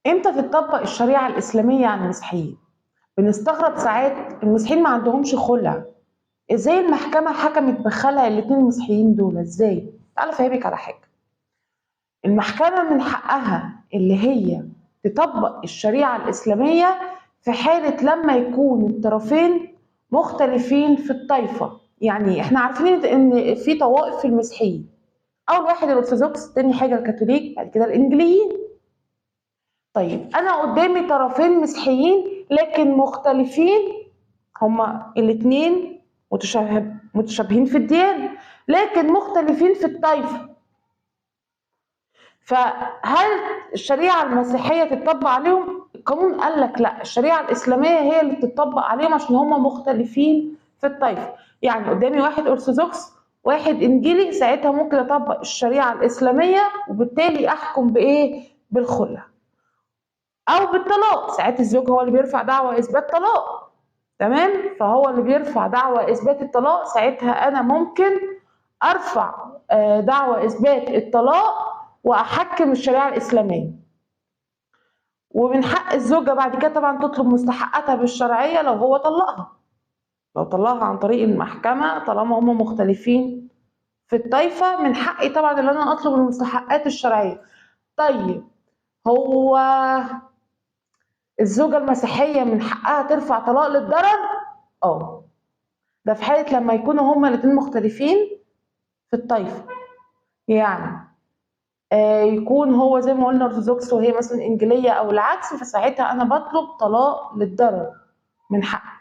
امتى تطبق الشريعة الإسلامية على المسيحيين؟ بنستغرب ساعات المسيحيين ما عندهمش خلع، ازاي المحكمة حكمت بخلع الاتنين المسيحيين دول؟ ازاي؟ تعالى افهمك على حاجة. المحكمة من حقها اللي هي تطبق الشريعة الإسلامية في حالة لما يكون الطرفين مختلفين في الطائفة. يعني احنا عارفين ان في طوائف في المسيحيين، اول واحد الارثوذكس، تاني حاجة الكاثوليك، بعد كده الانجليين. طيب انا قدامي طرفين مسيحيين لكن مختلفين، هما الاتنين متشابهين في الديانة لكن مختلفين في الطائفة. فهل الشريعة المسيحية تطبق عليهم؟ القانون قال لك لا، الشريعة الإسلامية هي اللي تطبق عليهم عشان هما مختلفين في الطائفة. يعني قدامي واحد أرثوذكس واحد إنجيلي، ساعتها ممكن أطبق الشريعة الإسلامية وبالتالي أحكم بإيه؟ بالخلع أو بالطلاق. ساعات الزوج هو اللي بيرفع دعوى إثبات طلاق، تمام؟ فهو اللي بيرفع دعوى إثبات الطلاق، ساعتها أنا ممكن أرفع دعوى إثبات الطلاق واحكم الشريعه الاسلاميه. ومن حق الزوجه بعد كده طبعا تطلب مستحقاتها بالشرعيه لو هو طلقها، لو طلقها عن طريق المحكمه طالما هم مختلفين في الطائفه، من حقي طبعا ان انا اطلب المستحقات الشرعيه. طيب هو الزوجه المسيحيه من حقها ترفع طلاق للضرر؟ ده في حاله لما يكونوا هما الاتنين مختلفين في الطائفه. يعني يكون هو زي ما قلنا ارثوذكس وهي مثلا انجيليه او العكس، فساعتها انا بطلب طلاق للضرر من حقي.